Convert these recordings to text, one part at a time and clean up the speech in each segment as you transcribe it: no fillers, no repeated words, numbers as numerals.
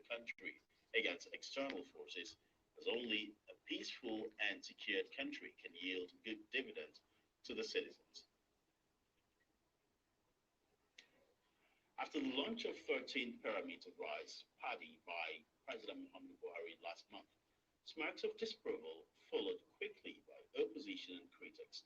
country against external forces, as only a peaceful and secured country can yield good dividends to the citizens. After the launch of 13 parameter rice paddy by President Muhammadu Buhari last month, smirks of disapproval followed quickly by opposition and critics.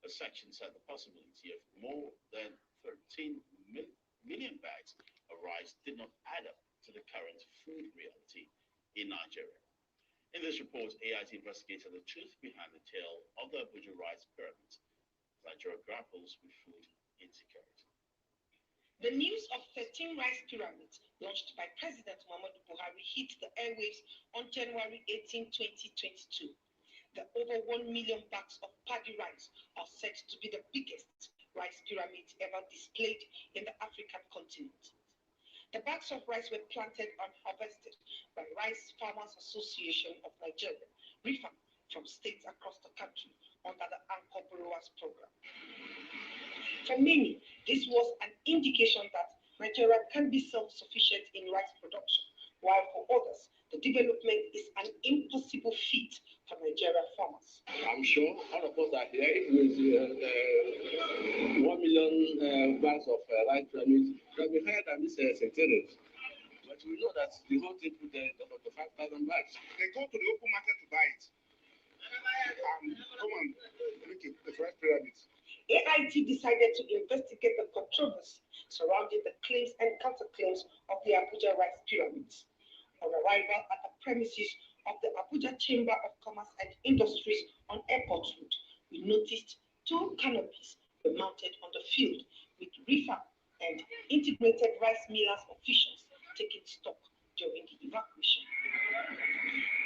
A section said the possibility of more than 13 million bags of rice did not add up to the current food reality in Nigeria. In this report, AIT investigated the truth behind the tale of the Abuja rice pyramid. Nigeria grapples with food insecurity. The news of 13 rice pyramids launched by President Muhammadu Buhari hit the airwaves on January 18, 2022. The over 1 million bags of paddy rice are said to be the biggest rice pyramids ever displayed in the African continent. The bags of rice were planted and harvested by Rice Farmers Association of Nigeria, RIFA, from states across the country under the Anchor Borrowers Program. For many, this was an indication that Nigeria can be self-sufficient in rice production, while for others, the development is an impossible feat for Nigerian farmers. I'm sure all of us are here. If with 1 million bags of rice pyramids, it will be higher than this secretariat. But we know that the whole thing put about 5,000 bags. They go to the open market to buy it. And come and look at the rice pyramids. AIT decided to investigate the controversy surrounding the claims and counterclaims of the Abuja rice pyramids. On arrival at the premises of the Abuja Chamber of Commerce and Industries on Airport Road, we noticed two canopies were mounted on the field with RIFA and integrated rice millers officials taking stock during the evacuation.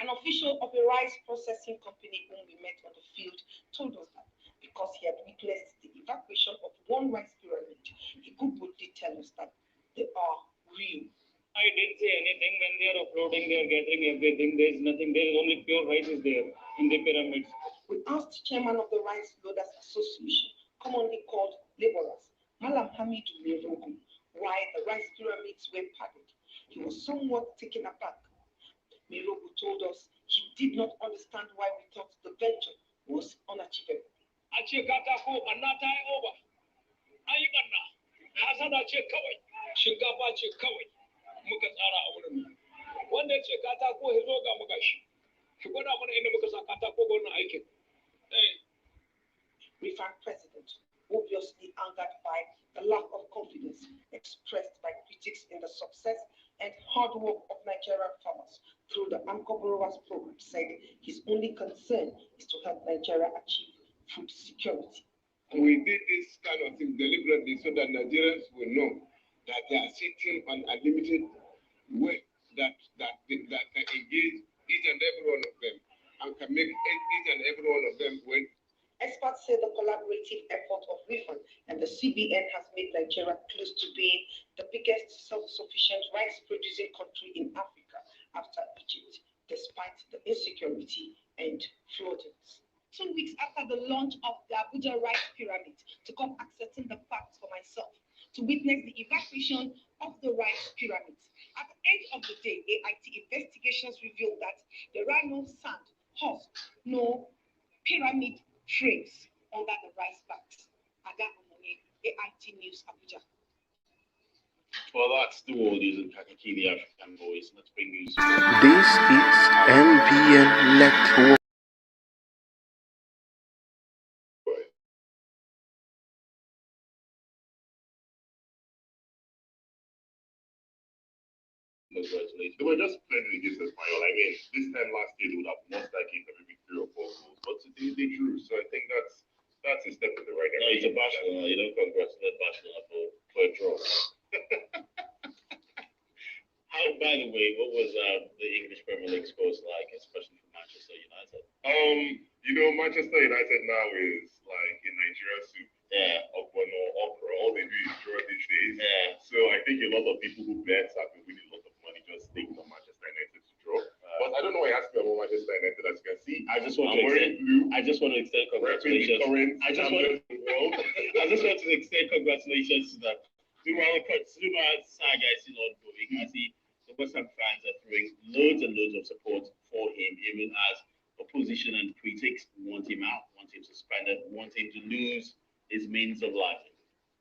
An official of a rice processing company whom we met on the field told us that because he had witnessed the evacuation of one rice pyramid, he could boldly tell us that they are real. I didn't say anything. When they are uploading, they are gathering everything. There is nothing. There is only pure rice is there in the pyramids. We asked chairman of the Rice Loaders Association, commonly called laborers, Malam Hamidu Merogu, why the rice pyramids were padded. He was somewhat taken aback. Merogu told us he did not understand why we thought the venture was unachievable. Ache katako banna ta yi over. An yi banna. Hasada ce kawai. Shinkafa ce kawai. Muka tsara a wurin nan. Wanda ya ce katako ya zo ga muka shi. Ki gwada mana inda muka sa katako ga wannan aikin. RIFA president, obviously angered by the lack of confidence expressed by critics in the success and hard work of Nigerian farmers through the Anchor Borrowers Program, said his only concern is to help Nigeria achieve food security. We did this kind of thing deliberately so that Nigerians will know that they are sitting on unlimited wealth that can engage each and every one of them and can make each and every one of them win. Experts say the collaborative effort of RIFA and the CBN has made Nigeria close to being the biggest self-sufficient rice-producing country in Africa after Egypt, despite the insecurity and floodings. 2 weeks after the launch of the Abuja rice pyramid, to come accepting the facts for myself, to witness the evacuation of the rice pyramids. At the end of the day, AIT investigations revealed that there are no sand, husk, no pyramid frames under the rice bags. Aga Omone, AIT News, Abuja. Well, that's the world using Kakaki, the African voice. Let's bring you. This is NBN Network. Congratulations. They were just playing against Espanyol. I mean, this time last year they would have most likely maybe 3 or 4 goals, but today they drew. So I think that's a step in the right No, direction. it's a Barcelona. You don't congratulate Barcelona for a draw. How, by the way, what was the English Premier League scores like, especially for Manchester United? Manchester United now is like in Nigeria soup. Yeah. Okra. All they do is draw these days. Yeah. So I think a lot of people who bet have been winning a lot of money just taking on Manchester United to draw. But I don't know why you asked me about Manchester United. As you can see, I just want I'm to wearing extend. blue. I just want to extend congratulations. I just want to extend congratulations to the Zuma saga is still ongoing. I see the West Ham fans are throwing loads and loads of support for him, even as opposition and critics want him out, want him suspended, want him to lose his means of livelihood.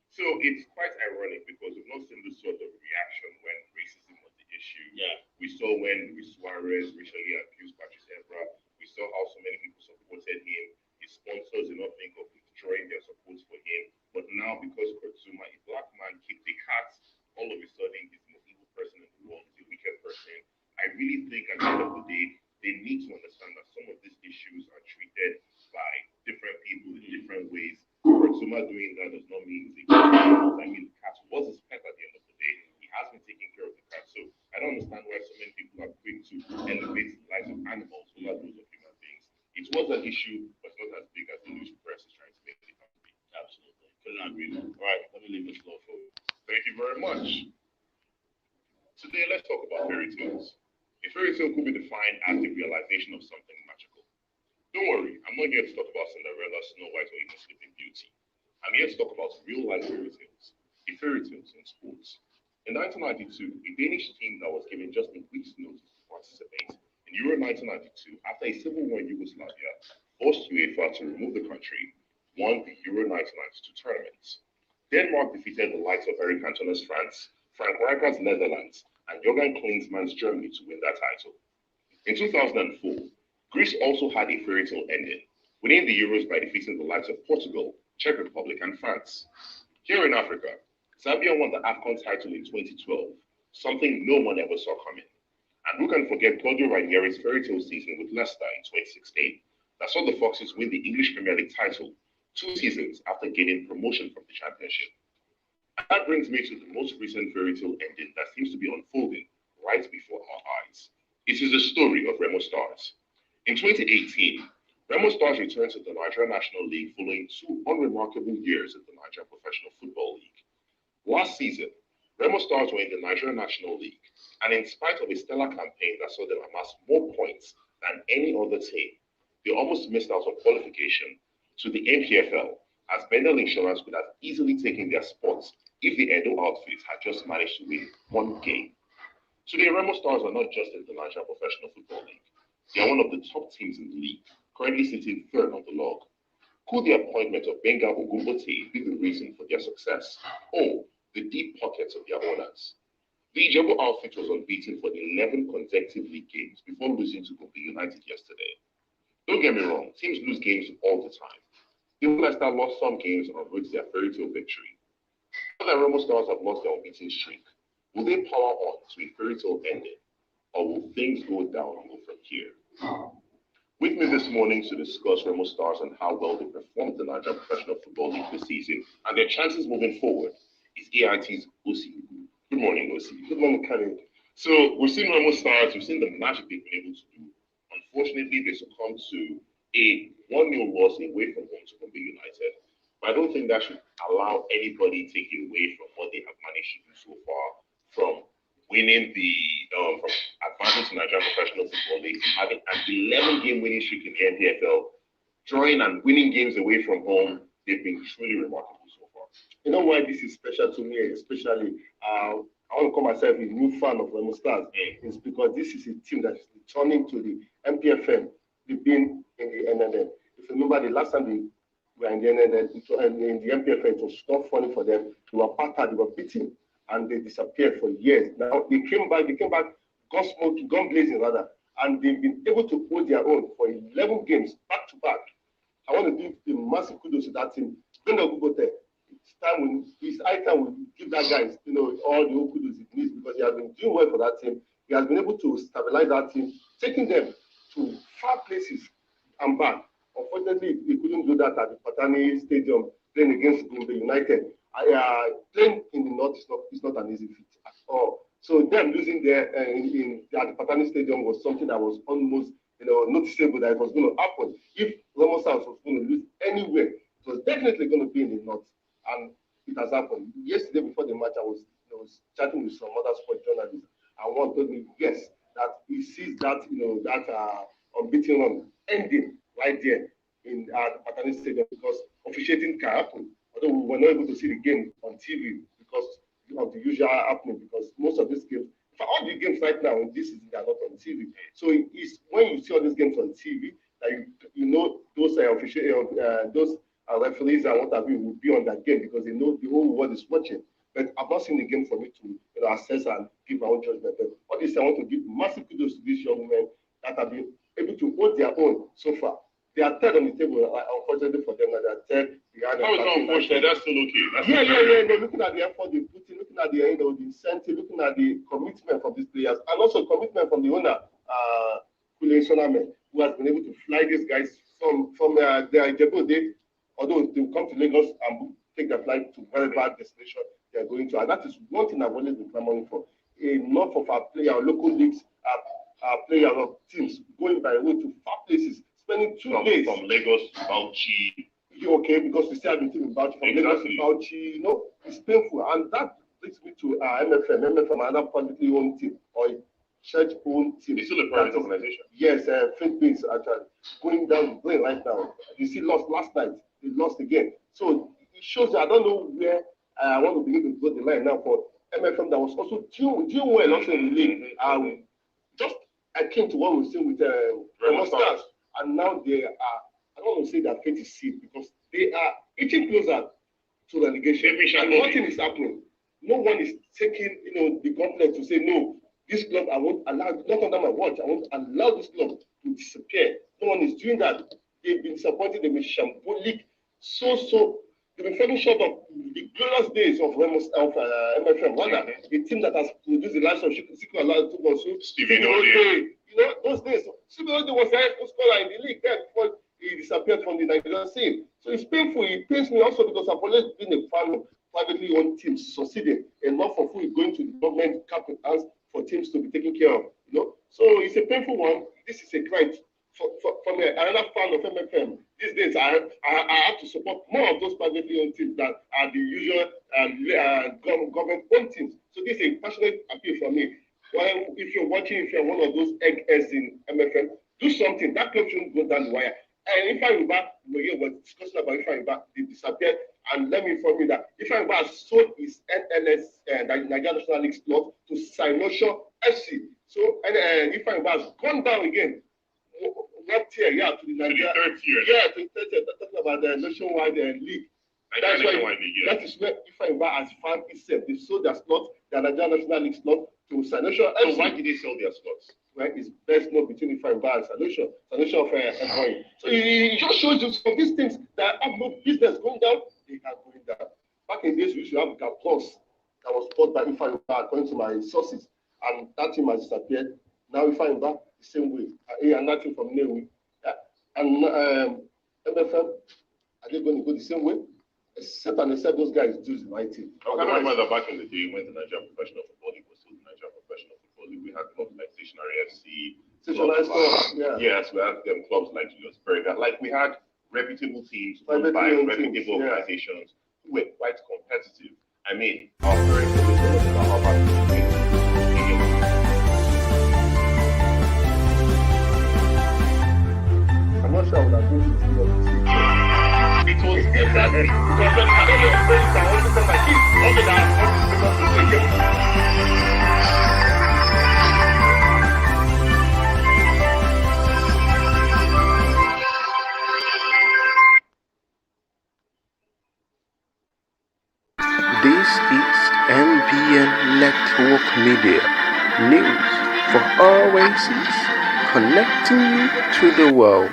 So it's quite ironic because we've not seen this sort of reaction when racism was the issue. Yeah. We saw when Luis Suarez racially abused Patrice Evra. We saw how so many people supported him. His sponsors did not think of withdrawing their support for him. But now, because Kurt Zuma, a black man, kicked a cat, all of a sudden he's the most evil person in the world. He's a wicked person. I really think at the end of the day, they need to understand that some of these issues are treated by different people in different ways. Kurt Zuma doing that does not mean he's a good person. I mean, the cat was his pet at the end of the day. He has been taking care of the cat. So I don't understand why so many people are quick to elevate the lives of animals over those of human beings. It was an issue, but not as big as the news press is trying to make it out to be. Absolutely. Couldn't agree more. All right, let me leave the floor for you. Thank you very much. Today, let's talk about fairy tales. A fairy tale could be defined as the realization of something magical. Don't worry, I'm not here to talk about Cinderella, Snow White, or even Sleeping Beauty. I'm here to talk about real-life fairy tales, a fairy tales in sports. In 1992, a Danish team that was given just a week's notice to participate in Euro 1992 after a civil war in Yugoslavia forced UEFA to remove the country, won the Euro 1992 tournament. Denmark defeated the likes of Eric Cantona's France, Frank Rijkaard's Netherlands, and Jurgen Klinsmann's Germany to win that title. In 2004, Greece also had a fairy tale ending, winning the Euros by defeating the likes of Portugal, Czech Republic, and France. Here in Africa, Zambia won the AFCON title in 2012, something no one ever saw coming. And who can forget Claudio Ranieri's fairy tale season with Leicester in 2016, that saw the Foxes win the English Premier League title 2 seasons after gaining promotion from the Championship. And that brings me to the most recent fairy tale ending that seems to be unfolding right before our eyes. It is the story of Remo Stars. In 2018, Remo Stars returned to the Nigeria National League following 2 unremarkable years in the Nigeria Professional Football League. Last season, Remo Stars were in the Nigeria National League, and in spite of a stellar campaign that saw them amass more points than any other team, they almost missed out on qualification to the MPFL, as Bendel Insurance could have easily taken their spots if the Edo outfit had just managed to win 1 game. Today, Remo Stars are not just in the Nigeria Professional Football League. They are one of the top teams in the league, currently sitting 3rd on the log. Could the appointment of Benga Ogumbote be the reason for their success, or the deep pockets of their owners? The Ijebu outfit was unbeaten for 11 consecutive league games before losing to Gombe United yesterday. Don't get me wrong, teams lose games all the time. Even Leicester lost some games on road to their fairy tale victory. Now that Remo Stars have lost their unbeaten streak, will they power on to a fairy tale ending, or will things go downhill from here? With me this morning to discuss Remo Stars and how well they performed in the Nigeria Professional Football League this season and their chances moving forward is AIT's OC. Good morning, OC. Good morning, Khalid. So we've seen Remo Stars, we've seen the magic they've been able to do. Unfortunately, they succumbed to a 1-0 loss away from home to Gombe United. But I don't think that should allow anybody taking away from what they have managed to do so far, from winning from advancing to Nigeria Professional Football League, having an 11-game winning streak in the NPFL, drawing and winning games away from home. They've been truly remarkable so far. You know why this is special to me, especially I want to call myself a new fan of Remo Stars. It's because this is a team that is returning to the MPFL. They've been in the NNL. If you remember, the last time they were in the NNL, in the MPFL, it was not funny for them. They were battered, they were beaten, and they disappeared for years. Now they came back, gun blazing rather, and they've been able to hold their own for 11 games back to back. I want to give a massive kudos to that team. It's high time we give that guy, all the kudos it needs, because he has been doing well for that team. He has been able to stabilize that team, taking them to far places and back. Unfortunately, he couldn't do that at the Patani Stadium, playing against Gombe United. Playing in the north is not an easy feat at all. So them losing there at the Patani Stadium was something that was almost noticeable that it was going to happen. If Remo Stars was going to lose anywhere, it was definitely going to be in the north, and it has happened. Yesterday before the match, I was chatting with some other sport journalists, and one told me yes that he sees that unbeaten run ending right there in Patani Stadium, because officiating can happen. Although we were not able to see the game on TV because of the usual happening, because most of these games For all the games right now, this is they are not on TV. So it's when you see all these games on TV that you know those those referees and what have you will be on that game because they know the whole world is watching. But I've not seen the game for me to assess and give my own judgment. But all this I want to give massive kudos to these young men that have been able to hold their own so far. They are third on the table. Unfortunately for them, they are third. How is that unfortunate? That's still okay. That's yeah. No, looking at the effort they put in, looking at the the incentive, looking at the commitment from these players, and also commitment from the owner, Kule Soname, who has been able to fly these guys from their Djibouti, although they will come to Lagos and take their flight to very bad destination they are going to. And that is one thing I've always been clamoring for. Enough of our local leagues, our players of teams going by road to far places, spending 2 days from Lagos to Bauchi. Okay, because we still have been thinking about from Lagos to Bauchi, it's painful, and that brings me to MFM. MFM, another publicly owned team or a church-owned team. It's still a private organization. Yes, faith-based actually going down the drain right now. You see, lost last night. They lost again. So it shows that I don't know where I want to begin to draw the line now for MFM that was also doing well also in the league. Just I came to what we've seen with Remo Stars, and now they are. I don't want to say that fate is sealed because they are inching closer to relegation, and nothing is happening. No one is taking, the complex to say no. This club I won't allow, not under my watch. I won't allow this club to disappear. No one is doing that. They've been disappointed. They've been shambolic. So they've been falling short of the glorious days of MFM. Rather, a team that has produced the likes of Siku Alatu, Stephen Ode. Those days, Stephen Ode was the highest scorer in the league then before he disappeared from the Nigerian scene. So it's painful. It pains me also because I've always been a fan of privately owned teams succeeding and not for who is going to the government cap and hands for teams to be taken care of. So it's a painful one. This is a crime for me. Another fan of MFM. These days, I have to support more of those privately owned teams than are the usual government-owned teams. So this is a passionate appeal for me. Well, if you're watching, if you're one of those eggheads in MFM, do something. That club shouldn't go down the wire. And Ifeanyi Ubah, we're discussing about Ifeanyi Ubah, they disappeared. And let me inform you that Ifeanyi Ubah sold his NLS, Nigerian National League slot to Sinosho FC. So, and Ifeanyi Ubah has gone down again. What tier? Yeah, to the Nigeria. Third tier. Yeah, to the third tier. Talking about the nationwide league. That's why that is where Ifeanyi Ubah has found itself. They sold their slot, the Nigerian National League slot, to Sinosho FC. So why did they sell their slots? Well, it's best known between Ifeanyi Ubah and Sinosho of Ebonyi. So it just shows you some of these things that have no business going down, they are going down. Back in days, we used to have a Plus that was bought by Ifeanyi Ubah according to my sources, and that team has disappeared. Now Ifeanyi Ubah the same way, and that team from Newi. And MFM, are they going to go the same way? Except those guys do the right thing. I can remember that back in the day when the Nigerian Professional Football League was still the Nigerian Professional Football League, we had clubs like Stationary FC. Yes, we had clubs like Julius Berry. Like we had reputable teams run by reputable organizations who were quite competitive. I mean, our very I'm not sure I would have been to see it was exactly because I don't know if I want to tell my kids, okay, that This is NBN Network Media, news for all races, connecting you to the world.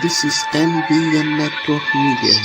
This is NBN Network Media.